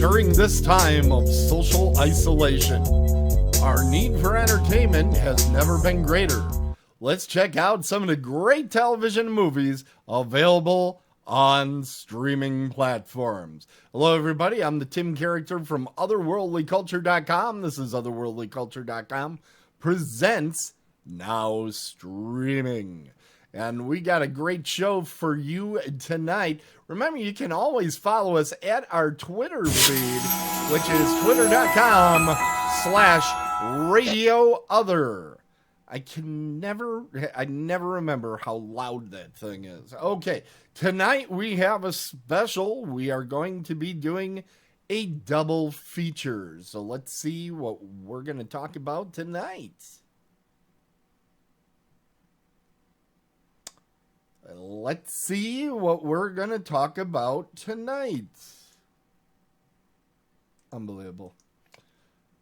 During this time of social isolation, our need for entertainment has never been greater. Let's check out some of the great television movies available on streaming platforms. Hello, everybody. I'm the Tim character from otherworldlyculture.com. This is otherworldlyculture.com presents Now Streaming. And we got a great show for you tonight. Remember, you can always follow us at our Twitter feed, which is twitter.com/radioother. I never remember how loud that thing is. Okay, tonight we have a special. We are going to be doing a double feature. So let's see what we're going to talk about tonight. Let's see what we're going to talk about tonight. Unbelievable.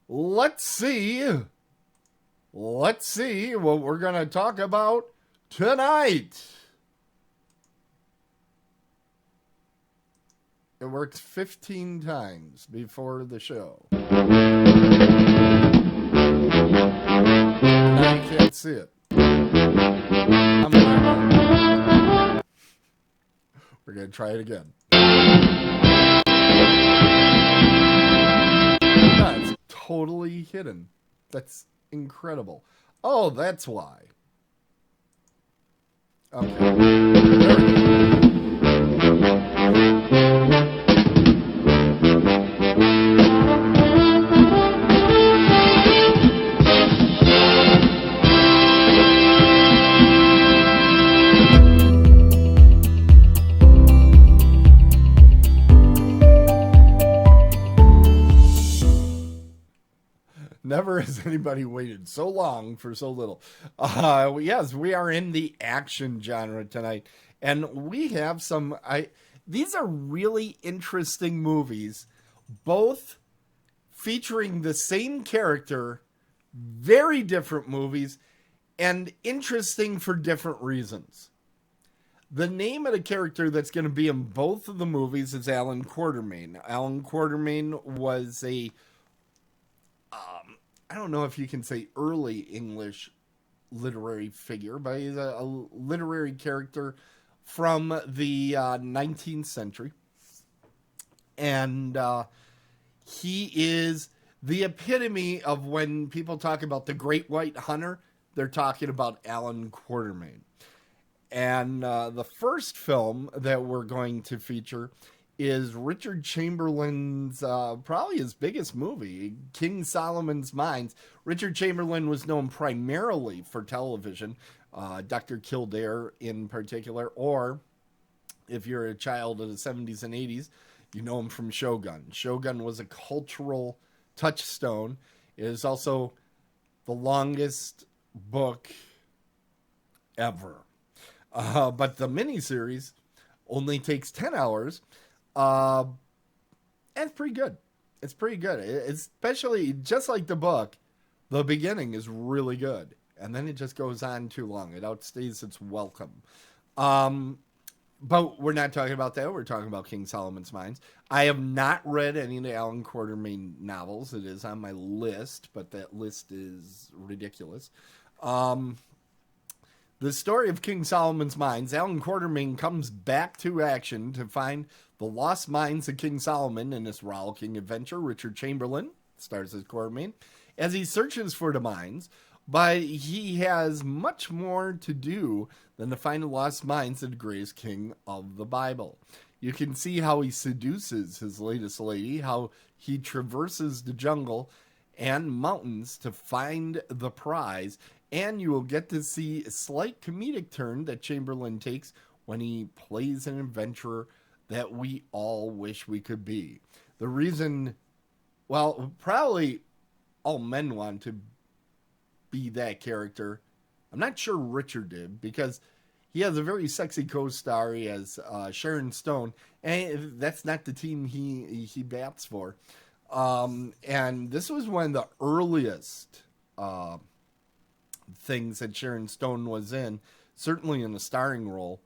Let's see what we're going to talk about tonight. It worked 15 times before the show. Now you can't see it. We're going to try it again. That's totally hidden. That's incredible. Oh, that's why. Okay. There we go. Never has anybody waited so long for so little. Yes, we are in the action genre tonight. And we have some... these are really interesting movies, both featuring the same character, very different movies, and interesting for different reasons. The name of the character that's going to be in both of the movies is Allan Quatermain. Allan Quatermain was a... I don't know if you can say early English literary figure, but he's a literary character from the 19th century. And he is the epitome of when people talk about the Great White Hunter, they're talking about Allan Quatermain. And the first film that we're going to feature is Richard Chamberlain's, probably his biggest movie, King Solomon's Mines. Richard Chamberlain was known primarily for television, Dr. Kildare in particular, or if you're a child of the 70s and 80s, you know him from Shogun. Shogun was a cultural touchstone. It is also the longest book ever. But the miniseries only takes 10 hours. And it's pretty good. It's pretty good. Especially, just like the book, the beginning is really good. And then it just goes on too long. It outstays its welcome. But we're not talking about that. We're talking about King Solomon's Mines. I have not read any of the Allan Quatermain novels. It is on my list, but that list is ridiculous. The story of King Solomon's Mines, Allan Quatermain comes back to action to find the lost mines of King Solomon in this rollicking adventure. Richard Chamberlain stars as Quatermain as he searches for the mines, but he has much more to do than to find the lost mines of the greatest king of the Bible. You can see how he seduces his latest lady, how he traverses the jungle and mountains to find the prize, and you will get to see a slight comedic turn that Chamberlain takes when he plays an adventurer that we all wish we could be. The reason, well, probably all men want to be that character. I'm not sure Richard did, because he has a very sexy co-star. He has Sharon Stone, and that's not the team he bats for. And this was one of the earliest things that Sharon Stone was in, certainly in a starring role.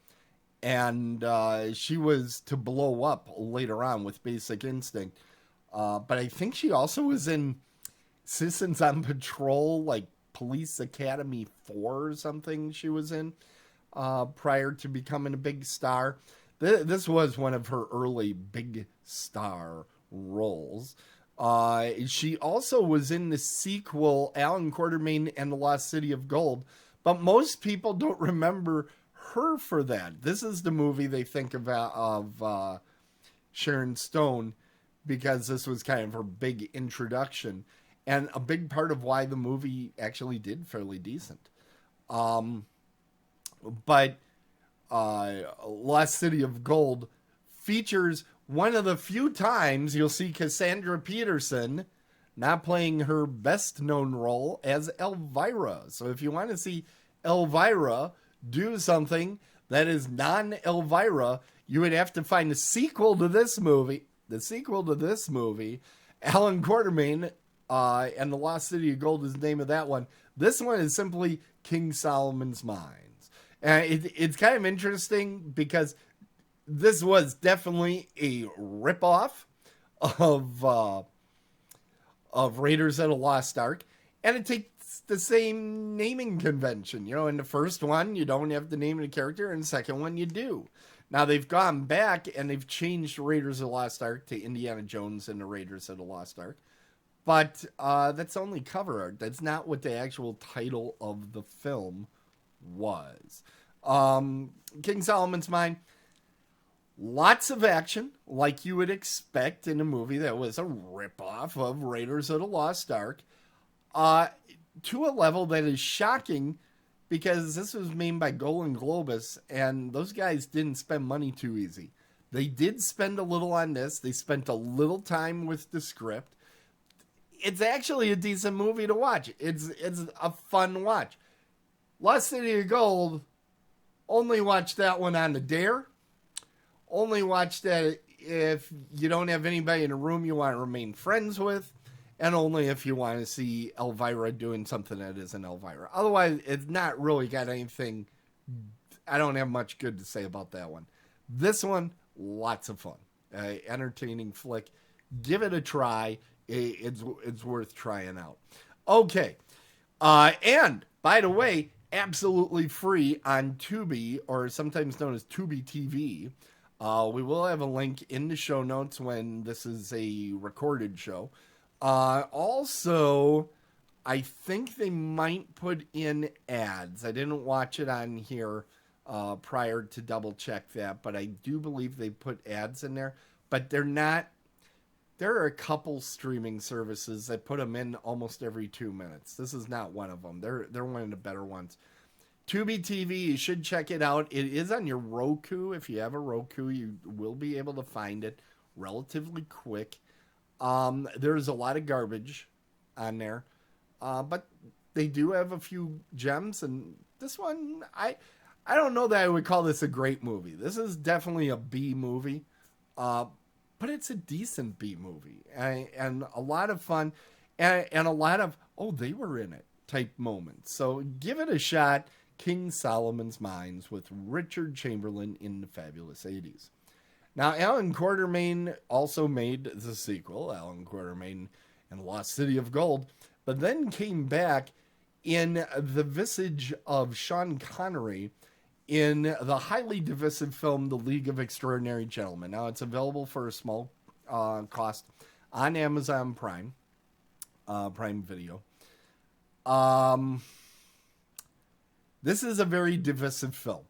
And she was to blow up later on with Basic Instinct. But I think she also was in Citizens on Patrol, like Police Academy 4 or something she was in prior to becoming a big star. This was one of her early big star roles. She also was in the sequel, Allan Quatermain and the Lost City of Gold, but most people don't remember her for that. This is the movie they think of Sharon Stone, because this was kind of her big introduction and a big part of why the movie actually did fairly decent. But Lost City of Gold features one of the few times you'll see Cassandra Peterson not playing her best known role as Elvira. So if you want to see Elvira do something that is non-Elvira, you would have to find a sequel to this movie. The sequel to this movie, Allan Quatermain and the Lost City of Gold is the name of that one. This one is simply King Solomon's Mines. And it's kind of interesting because this was definitely a ripoff of Raiders of the Lost Ark, and it takes the same naming convention. You know, in the first one, you don't have the name of the character, and the second one, you do. Now, they've gone back, and they've changed Raiders of the Lost Ark to Indiana Jones and the Raiders of the Lost Ark, but that's only cover art. That's not what the actual title of the film was. King Solomon's Mine, lots of action, like you would expect in a movie that was a ripoff of Raiders of the Lost Ark, to a level that is shocking, because this was made by Golan Globus, and those guys didn't spend money too easy. They did spend a little on this. They spent a little time with the script. It's actually a decent movie to watch. It's a fun watch. Lost City of Gold, only watch that one on the dare. Only watch that if you don't have anybody in a room you want to remain friends with, and only if you want to see Elvira doing something that isn't Elvira. Otherwise, it's not really got anything. I don't have much good to say about that one. This one, lots of fun. Entertaining flick. Give it a try. It's worth trying out. Okay. And, by the way, absolutely free on Tubi, or sometimes known as TubiTV. We will have a link in the show notes when this is a recorded show. Also, I think they might put in ads. I didn't watch it on here prior to double check that, but I do believe they put ads in there. But they're not. There are a couple streaming services that put them in almost every 2 minutes. This is not one of them. They're one of the better ones. Tubi TV, you should check it out. It is on your Roku. If you have a Roku, you will be able to find it relatively quick. There's a lot of garbage on there, but they do have a few gems. And this one, I don't know that I would call this a great movie. This is definitely a B movie, but it's a decent B movie, and a lot of fun, and a lot of, oh, they were in it type moments. So give it a shot. King Solomon's Mines with Richard Chamberlain in the fabulous 80s. Now, Allan Quatermain also made the sequel, Allan Quatermain and Lost City of Gold, but then came back in the visage of Sean Connery in the highly divisive film, The League of Extraordinary Gentlemen. Now, it's available for a small cost on Amazon Prime Video. This is a very divisive film.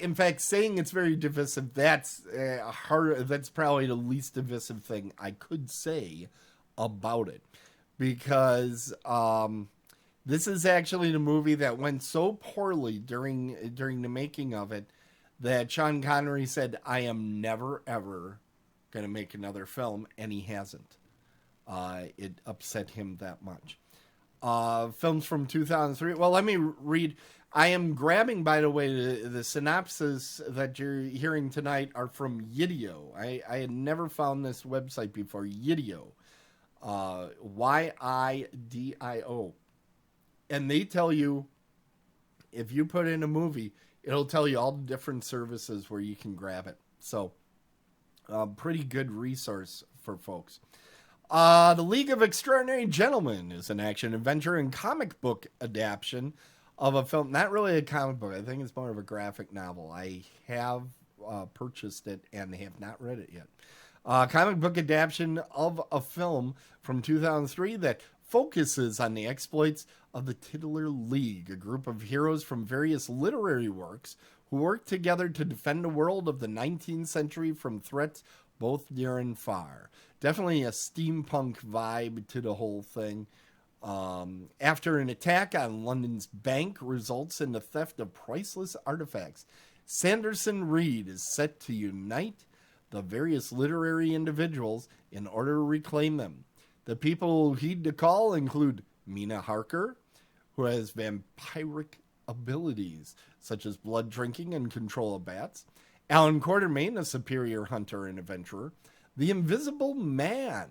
In fact, saying it's very divisive, that's probably the least divisive thing I could say about it. Because this is actually the movie that went so poorly during the making of it that Sean Connery said, I am never, ever going to make another film, and he hasn't. It upset him that much. Films from 2003. Well, let me read. I am grabbing, by the way, the synopsis that you're hearing tonight are from Yidio. I had never found this website before. Yidio. Yidio. And they tell you, if you put in a movie, it'll tell you all the different services where you can grab it. So, pretty good resource for folks. The League of Extraordinary Gentlemen is an action adventure and comic book adaptation of a film. Not really a comic book. I think it's more of a graphic novel. I have purchased it and have not read it yet. Comic book adaptation of a film from 2003 that focuses on the exploits of the Titular League, a group of heroes from various literary works who work together to defend the world of the 19th century from threats both near and far. Definitely a steampunk vibe to the whole thing. After an attack on London's bank results in the theft of priceless artifacts, Sanderson Reed is set to unite the various literary individuals in order to reclaim them. The people who heed the call include Mina Harker, who has vampiric abilities such as blood drinking and control of bats, Allan Quatermain, a superior hunter and adventurer, the Invisible Man,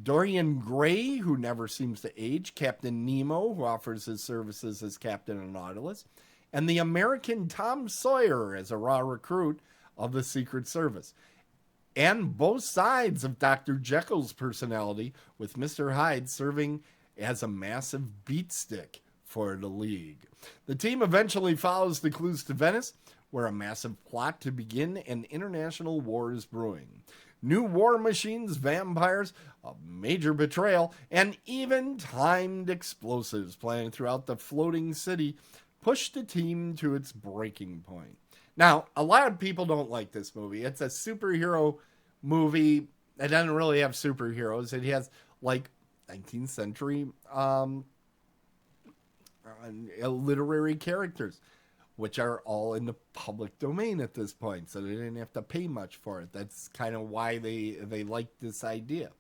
Dorian Gray, who never seems to age, Captain Nemo, who offers his services as captain of Nautilus, and the American Tom Sawyer as a raw recruit of the Secret Service. And both sides of Dr. Jekyll's personality, with Mr. Hyde serving as a massive beatstick for the League. The team eventually follows the clues to Venice, where a massive plot to begin an international war is brewing. New war machines, vampires, a major betrayal, and even timed explosives planted throughout the floating city push the team to its breaking point. Now, a lot of people don't like this movie. It's a superhero movie. It doesn't really have superheroes. It has, like, 19th century literary characters, which are all in the public domain at this point, so they didn't have to pay much for it. That's kind of why they like this idea.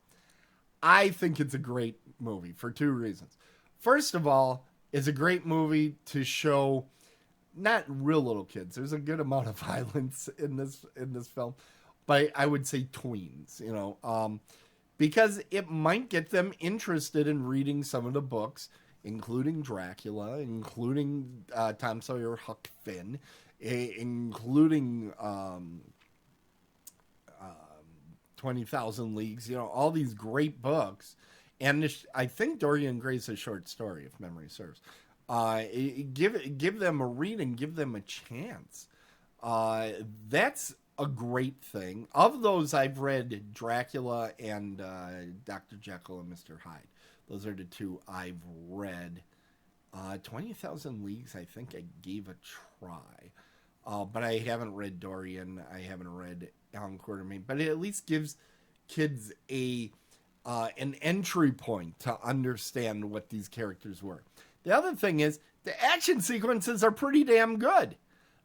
I think it's a great movie for two reasons. First of all, it's a great movie to show not real little kids. There's a good amount of violence in this film, but I would say tweens, because it might get them interested in reading some of the books, including Dracula, including Tom Sawyer, Huck Finn, including 20,000 Leagues, all these great books. And I think Dorian Gray's a short story, if memory serves. Give them a read and give them a chance. That's a great thing. Of those, I've read Dracula and Dr. Jekyll and Mr. Hyde. Those are the two I've read. 20,000 Leagues, I think I gave a try. But I haven't read Dorian. I haven't read Allan Quatermain. But it at least gives kids an entry point to understand what these characters were. The other thing is, the action sequences are pretty damn good.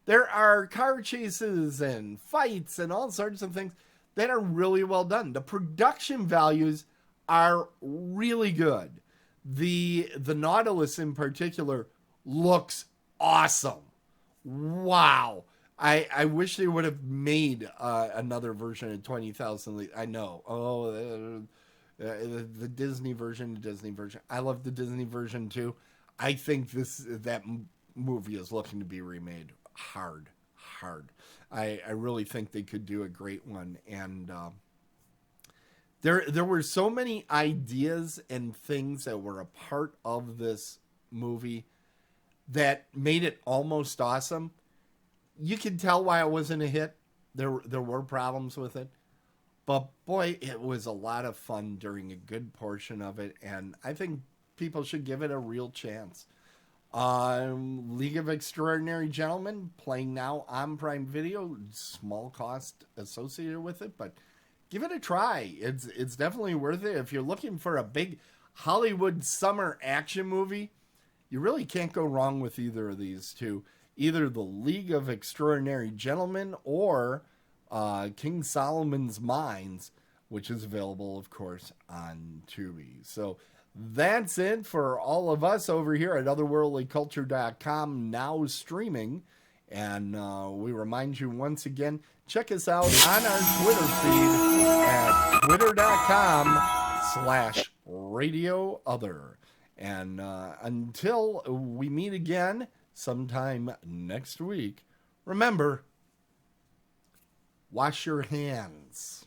There are car chases and fights and all sorts of things that are really well done. The production values are really good. The Nautilus in particular looks awesome. Wow. I wish they would have made another version of 20,000 I know. The Disney version. I love the Disney version too. I think that movie is looking to be remade hard. I really think they could do a great one. And there were so many ideas and things that were a part of this movie that made it almost awesome. You can tell why it wasn't a hit. There were problems with it. But boy, it was a lot of fun during a good portion of it. And I think people should give it a real chance. League of Extraordinary Gentlemen, playing now on Prime Video. Small cost associated with it, but give it a try. It's definitely worth it. If you're looking for a big Hollywood summer action movie, you really can't go wrong with either of these two. Either the League of Extraordinary Gentlemen or King Solomon's Mines, which is available, of course, on Tubi. So that's it for all of us over here at otherworldlyculture.com, now streaming. And we remind you once again, check us out on our Twitter feed at twitter.com/radioother. And until we meet again sometime next week, remember, wash your hands.